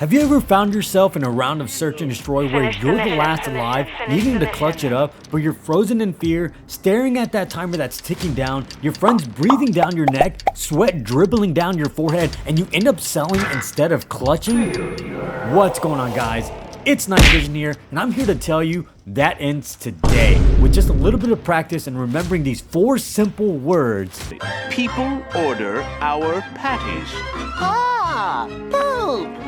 Have you ever found yourself in a round of search and destroy where you're the last alive, needing to clutch it up, but you're frozen in fear, staring at that timer that's ticking down, your friends breathing down your neck, sweat dribbling down your forehead, and you end up selling instead of clutching? What's going on, guys? It's Night Vision here, and I'm here to tell you that ends today with just a little bit of practice and remembering these 4 simple words. People order our patties. Ah, poop!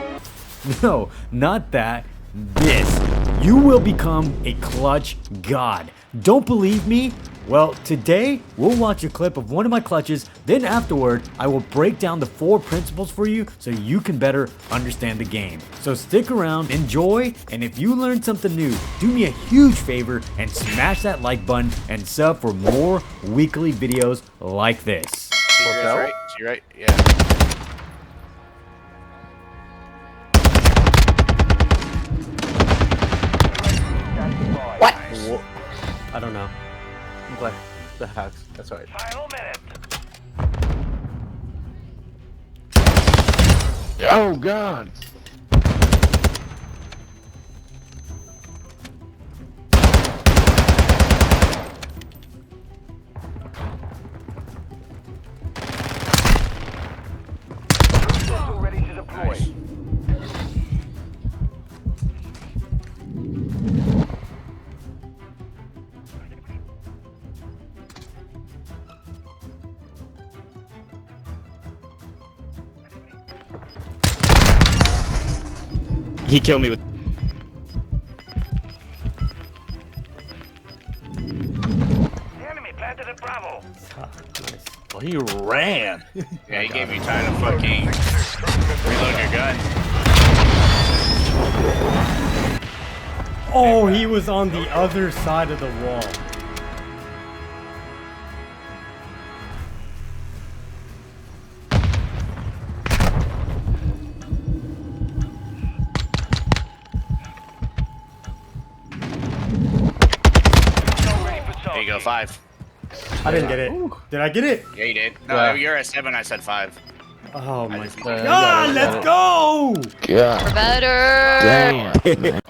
No, not that. This. You will become a clutch god. Don't believe me? Well, today we'll watch a clip of one of my clutches, then afterward I will break down the 4 principles for you so you can better understand the game. So stick around, enjoy, and if you learned something new, do me a huge favor and smash that like button and sub for more weekly videos like this. You're right, yeah. What? I don't know. I'm glad the hacks. That's right. Final minute. Oh God! Missile ready to deploy. He killed me with. The enemy planted at Bravo. Well, he ran. Yeah, he gave me time to fucking reload your gun. Oh, he was on the other side of the wall. There you go, 5. I didn't get it. Did I get it? Yeah, you did. No, Yeah. you're at 7, I said 5. Oh my just- god. got it, Let's go! God Better. damn!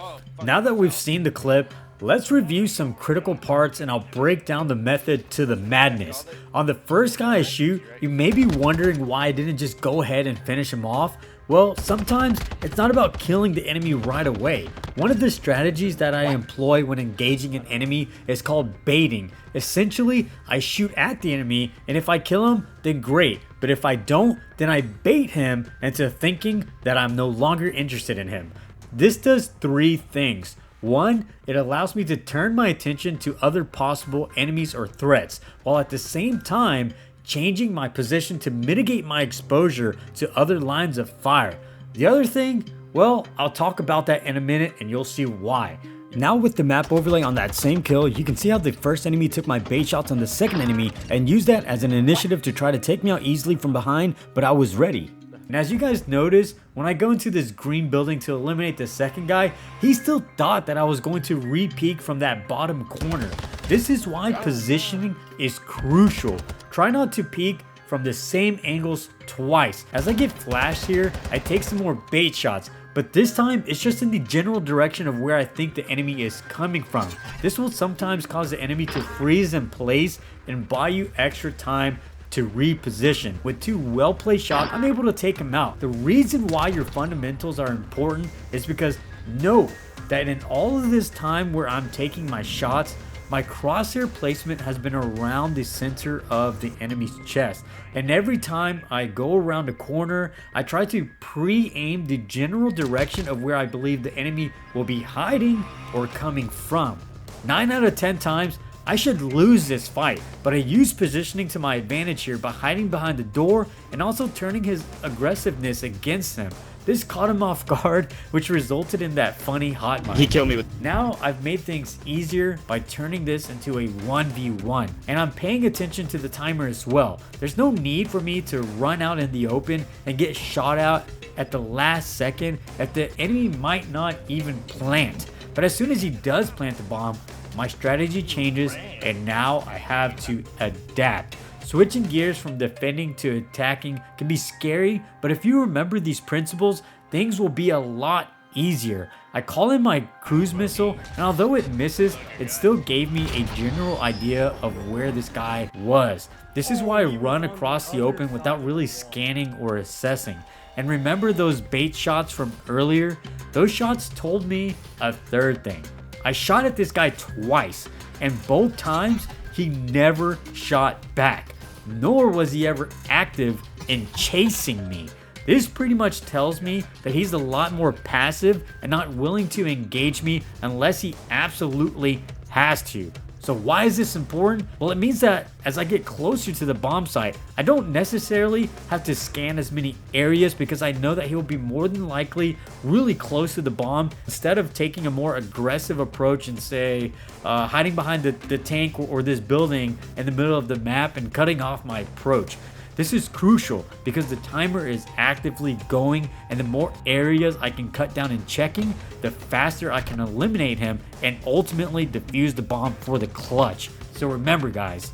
Now that we've seen the clip, let's review some critical parts and I'll break down the method to the madness. On the first guy I shoot, you may be wondering why I didn't just go ahead and finish him off. Well, sometimes it's not about killing the enemy right away. One of the strategies that I employ when engaging an enemy is called baiting. Essentially, I shoot at the enemy, and if I kill him, then great. But if I don't, then I bait him into thinking that I'm no longer interested in him. This does 3 things. 1, it allows me to turn my attention to other possible enemies or threats, while at the same time changing my position to mitigate my exposure to other lines of fire. The other thing, well, I'll talk about that in a minute and you'll see why. Now with the map overlay on that same kill, you can see how the first enemy took my bait shots on the second enemy and used that as an initiative to try to take me out easily from behind, but I was ready. And as you guys notice, when I go into this green building to eliminate the second guy, he still thought that I was going to re-peek from that bottom corner. This is why positioning is crucial. Try not to peek from the same angles twice. As I get flashed here, I take some more bait shots, but this time it's just in the general direction of where I think the enemy is coming from. This will sometimes cause the enemy to freeze in place and buy you extra time to reposition. With 2 well-placed shots, I'm able to take him out. The reason why your fundamentals are important is because note that in all of this time where I'm taking my shots, my crosshair placement has been around the center of the enemy's chest. And every time I go around a corner, I try to pre-aim the general direction of where I believe the enemy will be hiding or coming from. 9 out of 10 times, I should lose this fight, but I use positioning to my advantage here by hiding behind the door and also turning his aggressiveness against him. This caught him off guard, which resulted in that funny hot mic. He killed me with. Now I've made things easier by turning this into a 1v1, and I'm paying attention to the timer as well. There's no need for me to run out in the open and get shot out at the last second if the enemy might not even plant. But as soon as he does plant the bomb, my strategy changes and now I have to adapt. Switching gears from defending to attacking can be scary, but if you remember these principles, things will be a lot easier. I call in my cruise missile, and although it misses, it still gave me a general idea of where this guy was. This is why I run across the open without really scanning or assessing. And remember those bait shots from earlier? Those shots told me a third thing. I shot at this guy twice, and both times he never shot back, nor was he ever active in chasing me. This pretty much tells me that he's a lot more passive and not willing to engage me unless he absolutely has to. So why is this important? Well, it means that as I get closer to the bomb site, I don't necessarily have to scan as many areas because I know that he'll be more than likely really close to the bomb, instead of taking a more aggressive approach and say hiding behind the tank or this building in the middle of the map and cutting off my approach. This is crucial because the timer is actively going, and the more areas I can cut down in checking, the faster I can eliminate him and ultimately defuse the bomb for the clutch. So remember guys,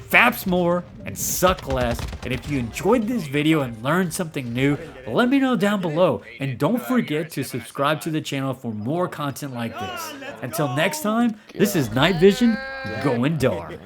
FAPS more and suck less. And if you enjoyed this video and learned something new, let me know down below. And don't forget to subscribe to the channel for more content like this. Until next time, this is Night Vision going dark.